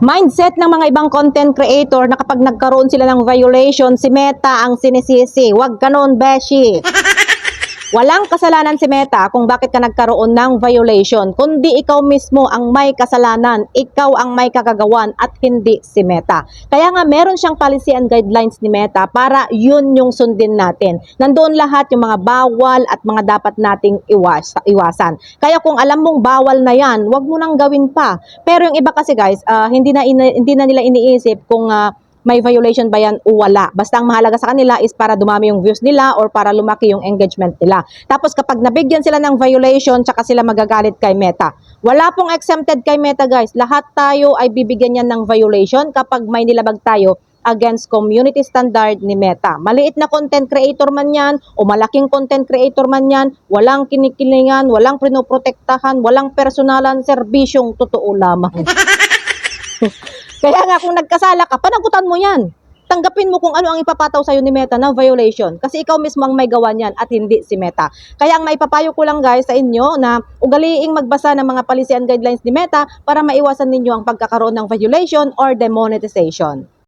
Mindset ng mga ibang content creator na kapag nagkaroon sila ng violation, si Meta ang sinisisi. Huwag ganon, beshi. Walang kasalanan si Meta kung bakit ka nagkaroon ng violation, kundi ikaw mismo ang may kasalanan, ikaw ang may kakagawan at hindi si Meta. Kaya nga meron siyang policy and guidelines ni Meta para yun yung sundin natin. Nandoon lahat yung mga bawal at mga dapat nating iwasan. Kaya kung alam mong bawal na yan, wag mo nang gawin pa. Pero yung iba kasi guys, hindi na nila iniisip kung may violation ba yan o wala. Basta ang mahalaga sa kanila is para dumami yung views nila or para lumaki yung engagement nila. Tapos kapag nabigyan sila ng violation, tsaka sila magagalit kay Meta. Wala pong exempted kay Meta guys. Lahat tayo ay bibigyan yan ng violation kapag may nilabag tayo against community standard ni Meta. Maliit na content creator man yan o malaking content creator man yan, walang kinikilingan, walang pinoprotektahan, walang personalan, serbisyong totoo lamang. Kaya nga kung nagkasala ka, panagutan mo yan. Tanggapin mo kung ano ang ipapataw sa'yo ni Meta na violation. Kasi ikaw mismo ang may gawa niyan at hindi si Meta. Kaya ang maipapayo ko lang guys sa inyo na ugaliing magbasa ng mga policy and guidelines ni Meta para maiwasan ninyo ang pagkakaroon ng violation or demonetization.